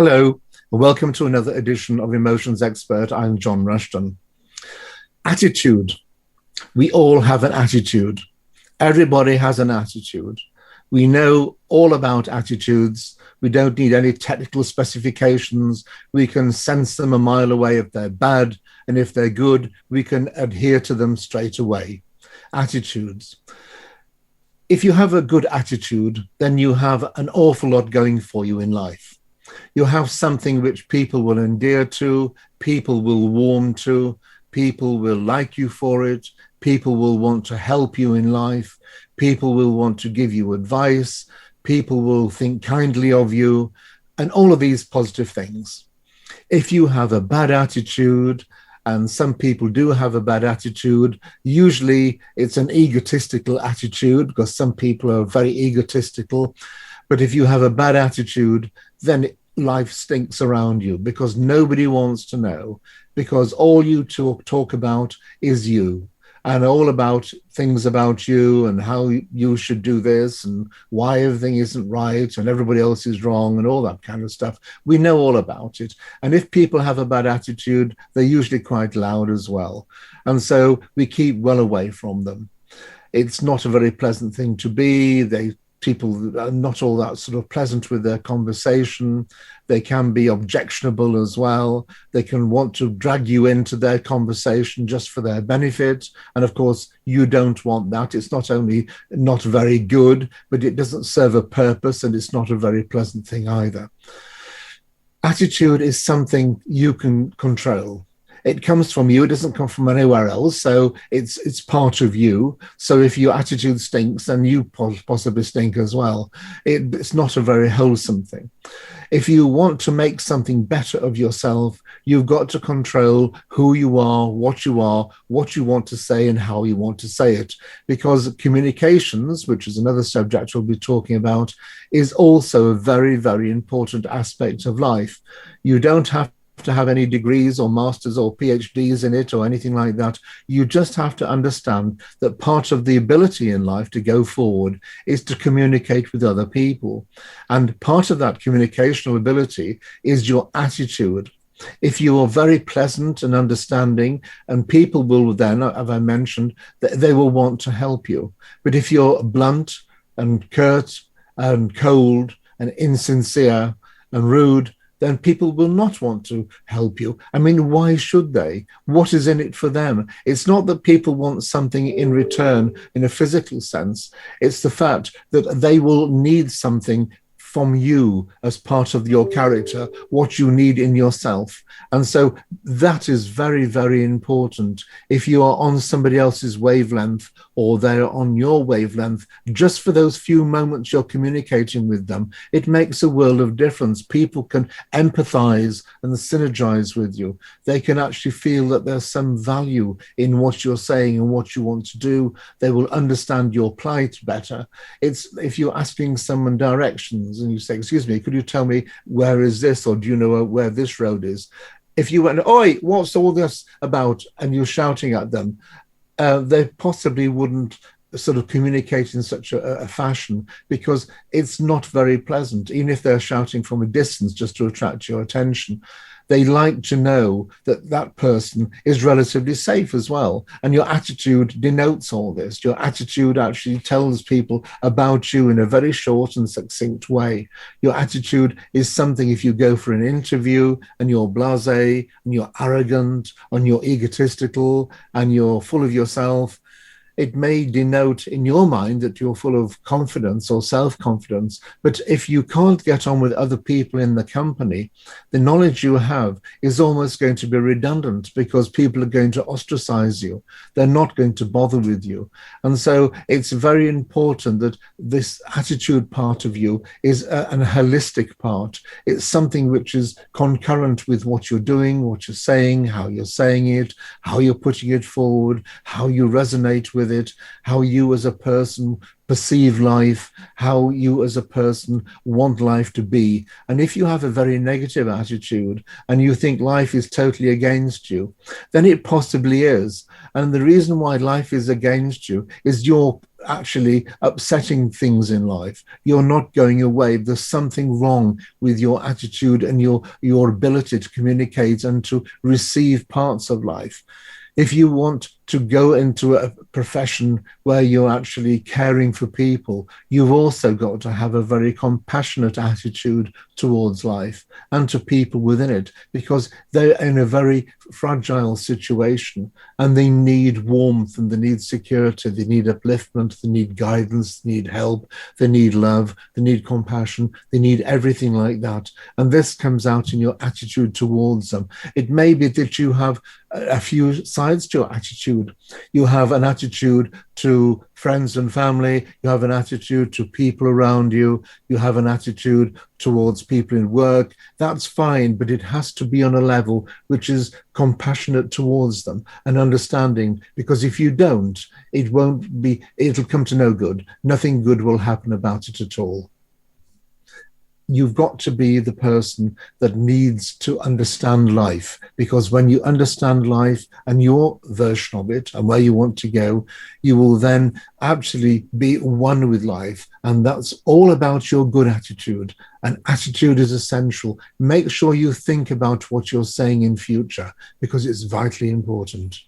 Hello, and welcome to another edition of Emotions Expert. I'm John Rushton. Attitude. We all have an attitude. Everybody has an attitude. We know all about attitudes. We don't need any technical specifications. We can sense them a mile away if they're bad, and if they're good, we can adhere to them straight away. Attitudes. If you have a good attitude, then you have an awful lot going for you in life. You have something which people will endear to, people will warm to, people will like you for it, people will want to help you in life, people will want to give you advice, people will think kindly of you, and all of these positive things. If you have a bad attitude, and some people do have a bad attitude, usually it's an egotistical attitude because some people are very egotistical. But if you have a bad attitude, then life stinks around you because nobody wants to know, because all you talk about is you and all about things about you and how you should do this and why everything isn't right and everybody else is wrong and all that kind of stuff. We know all about it. And if people have a bad attitude, they're usually quite loud as well. And so we keep well away from them. It's not a very pleasant thing to be. People are not all that sort of pleasant with their conversation. They can be objectionable as well. They can want to drag you into their conversation just for their benefit. And of course, you don't want that. It's not only not very good, but it doesn't serve a purpose, and it's not a very pleasant thing either. Attitude is something you can control. It comes from you. It doesn't come from anywhere else. So it's part of you. So if your attitude stinks, then you possibly stink as well. It's not a very wholesome thing. If you want to make something better of yourself, you've got to control who you are, what you want to say, and how you want to say it. Because communications, which is another subject we'll be talking about, is also a very, very important aspect of life. You don't have to have any degrees or masters or PhDs in it or anything like that. You just have to understand that part of the ability in life to go forward is to communicate with other people. And part of that communicational ability is your attitude. If you are very pleasant and understanding, and people will then, as I mentioned, they will want to help you. But if you're blunt and curt and cold and insincere and rude, then people will not want to help you. I mean, why should they? What is in it for them? It's not that people want something in return in a physical sense. It's the fact that they will need something from you as part of your character, what you need in yourself. And so that is very, very important. If you are on somebody else's wavelength or they're on your wavelength, just for those few moments you're communicating with them, it makes a world of difference. People can empathize and synergize with you. They can actually feel that there's some value in what you're saying and what you want to do. They will understand your plight better. It's if you're asking someone directions, and you say, excuse me, could you tell me where is this, or do you know where this road is? If you went, oi, what's all this about, and you're shouting at them, they possibly wouldn't sort of communicate in such a fashion, because it's not very pleasant, even if they're shouting from a distance just to attract your attention. They like to know that that person is relatively safe as well. And your attitude denotes all this. Your attitude actually tells people about you in a very short and succinct way. Your attitude is something, if you go for an interview and you're blasé and you're arrogant and you're egotistical and you're full of yourself, it may denote in your mind that you're full of confidence or self-confidence. But if you can't get on with other people in the company, the knowledge you have is almost going to be redundant, because people are going to ostracize you. They're not going to bother with you. And so it's very important that this attitude part of you is a holistic part. It's something which is concurrent with what you're doing, what you're saying, how you're saying it, how you're putting it forward, how you resonate with it, how you as a person perceive life, how you as a person want life to be. And if you have a very negative attitude and you think life is totally against you, then it possibly is. And the reason why life is against you is you're actually upsetting things in life. You're not going away. There's something wrong with your attitude and your ability to communicate and to receive parts of life. If you want to go into a profession where you're actually caring for people, you've also got to have a very compassionate attitude towards life and to people within it, because they're in a very fragile situation and they need warmth and they need security, they need upliftment, they need guidance, they need help, they need love, they need compassion, they need everything like that. And this comes out in your attitude towards them. It may be that you have a few sides to your attitude. You have an attitude to friends and family, you have an attitude to people around you, you have an attitude towards people in work. That's fine, but it has to be on a level which is compassionate towards them and understanding, because if you don't, it'll come to no good. Nothing good will happen about it at all. You've got to be the person that needs to understand life, because when you understand life and your version of it and where you want to go, you will then actually be one with life. And that's all about your good attitude. And attitude is essential. Make sure you think about what you're saying in future, because it's vitally important.